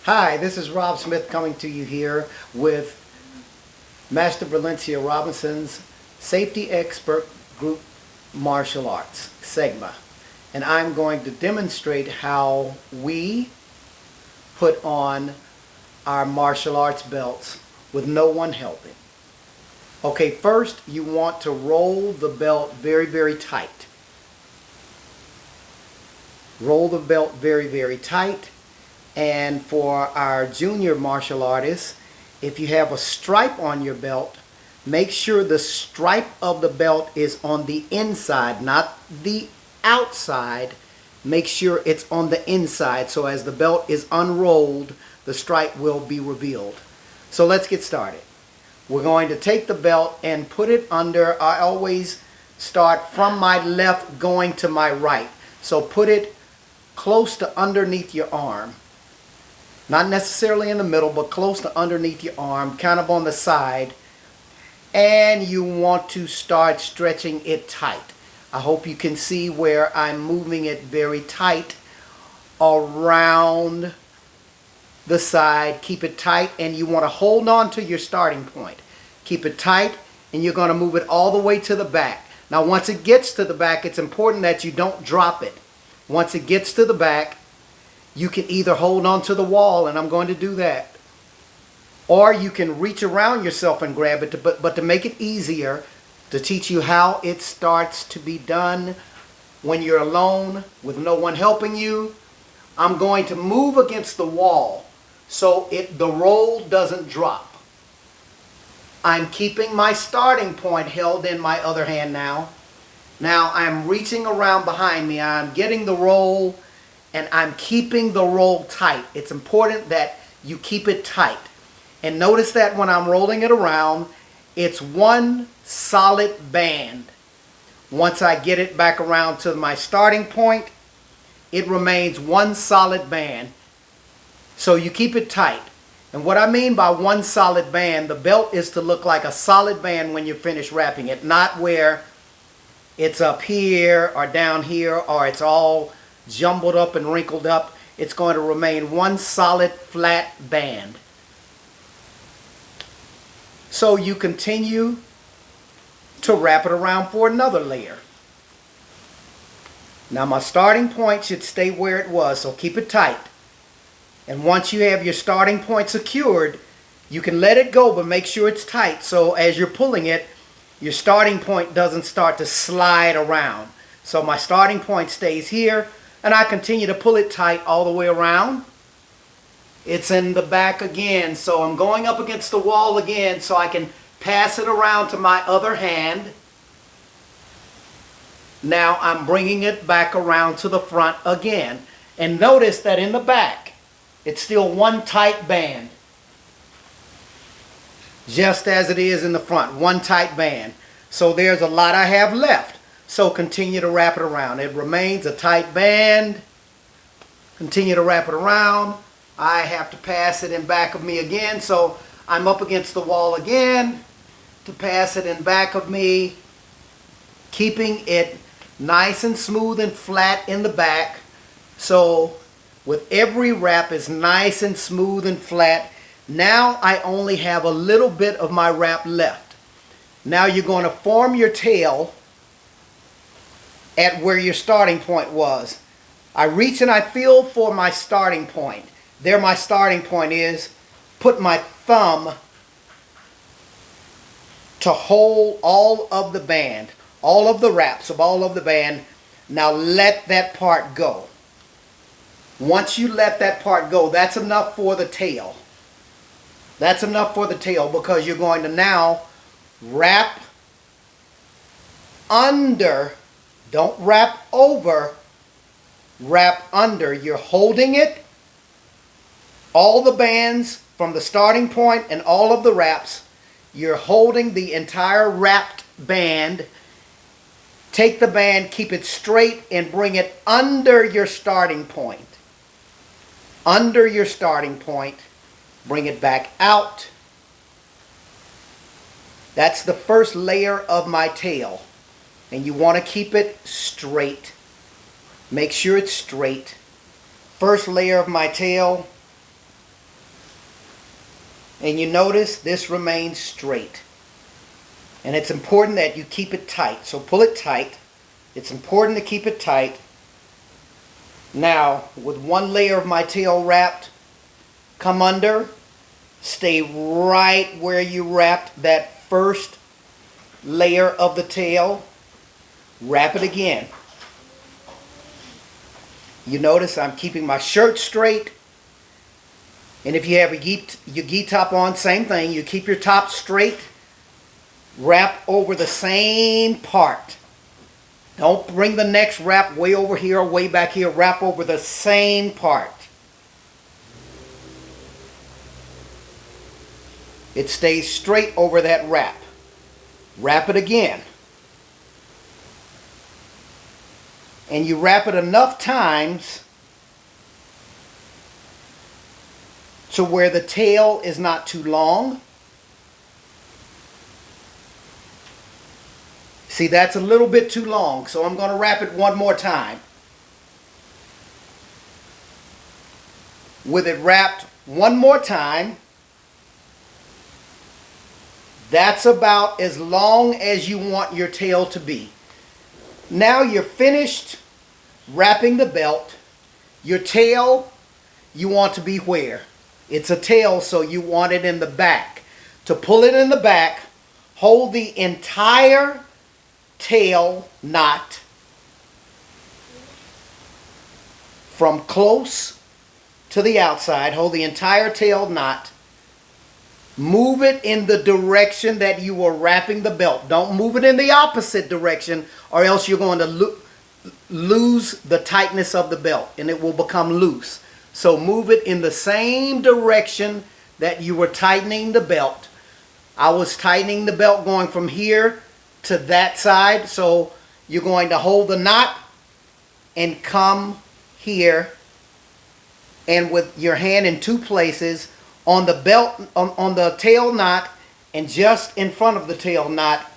Hi, this is Rob Smith coming to you here with Master Valencia Robinson's Safety Expert Group Martial Arts, SEGMA. And I'm going to demonstrate how we put on our martial arts belts with no one helping. Okay, first you want to roll the belt very, very tight. Roll the belt very, very tight. And for our junior martial artists, if you have a stripe on your belt, make sure the stripe of the belt is on the inside, not the outside. Make sure it's on the inside, so as the belt is unrolled, the stripe will be revealed. So let's get started. We're going to take the belt and put it under. I always start from my left going to my right. So put it close to underneath your arm. Not necessarily in the middle, but close to underneath your arm, kind of on the side. And you want to start stretching it tight. I hope you can see where I'm moving it very tight around the side. Keep it tight, and you want to hold on to your starting point. Keep it tight, and you're going to move it all the way to the back. Now, once it gets to the back, it's important that you don't drop it. Once it gets to the back, you can either hold on to the wall, and I'm going to do that, or you can reach around yourself and grab it. But to make it easier, to teach you how it starts to be done when you're alone with no one helping you, I'm going to move against the wall so the roll doesn't drop. I'm keeping my starting point held in my other hand now. Now I'm reaching around behind me. I'm getting the roll, and I'm keeping the roll tight. It's important that you keep it tight. And notice that when I'm rolling it around, it's one solid band. Once I get it back around to my starting point, it remains one solid band. So you keep it tight. And what I mean by one solid band, the belt is to look like a solid band when you finish wrapping it, not where it's up here or down here or it's all jumbled up and wrinkled up. It's going to remain one solid flat band. So you continue to wrap it around for another layer. Now my starting point should stay where it was, so keep it tight. And once you have your starting point secured, you can let it go, but make sure it's tight, so as you're pulling it, your starting point doesn't start to slide around. So my starting point stays here, and I continue to pull it tight all the way around. It's in the back again, so I'm going up against the wall again so I can pass it around to my other hand. Now I'm bringing it back around to the front again. And notice that in the back, it's still one tight band. Just as it is in the front, one tight band. So there's a lot I have left. So continue to wrap it around. It remains a tight band. Continue to wrap it around. I have to pass it in back of me again. So I'm up against the wall again to pass it in back of me. Keeping it nice and smooth and flat in the back. So with every wrap is nice and smooth and flat. Now I only have a little bit of my wrap left. Now you're going to form your tail at where your starting point was. I reach and I feel for my starting point. There my starting point is. Put my thumb to hold all of the band, all of the wraps of all of the band. Now let that part go. Once you let that part go, that's enough for the tail. That's enough for the tail, because you're going to now wrap under. Don't wrap over, wrap under. You're holding it, all the bands from the starting point and all of the wraps. You're holding the entire wrapped band. Take the band, keep it straight, and bring it under your starting point. Under your starting point. Bring it back out. That's the first layer of my tail. And you want to keep it straight. Make sure it's straight. First layer of my tail. And you notice this remains straight. And it's important that you keep it tight. So pull it tight. It's important to keep it tight. Now, with one layer of my tail wrapped, come under, stay right where you wrapped that first layer of the tail. Wrap it again. You notice I'm keeping my shirt straight. And if you have your gi top on, same thing. You keep your top straight. Wrap over the same part. Don't bring the next wrap way over here or way back here. Wrap over the same part. It stays straight over that wrap. Wrap it again. And you wrap it enough times to where the tail is not too long. See, that's a little bit too long, so I'm going to wrap it one more time. With it wrapped one more time, that's about as long as you want your tail to be. Now you're finished wrapping the belt. Your tail, you want to be where? It's a tail, so you want it in the back. To pull it in the back, hold the entire tail knot from close to the outside. Hold the entire tail knot. Move it in the direction that you were wrapping the belt. Don't move it in the opposite direction, or else you're going to lose the tightness of the belt and it will become loose. So move it in the same direction that you were tightening the belt. I was tightening the belt going from here to that side, so you're going to hold the knot and come here, and with your hand in two places on the belt, on the tail knot, and just in front of the tail knot,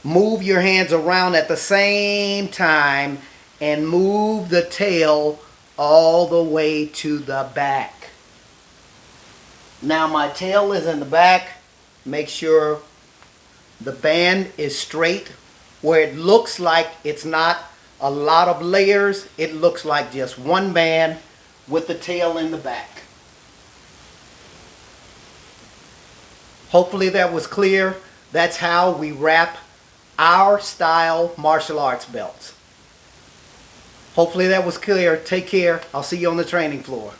move your hands around at the same time and move the tail all the way to the back. Now my tail is in the back. Make sure the band is straight, where it looks like it's not a lot of layers. It looks like just one band with the tail in the back. Hopefully that was clear. That's how we wrap our style martial arts belts. Hopefully that was clear. Take care. I'll see you on the training floor.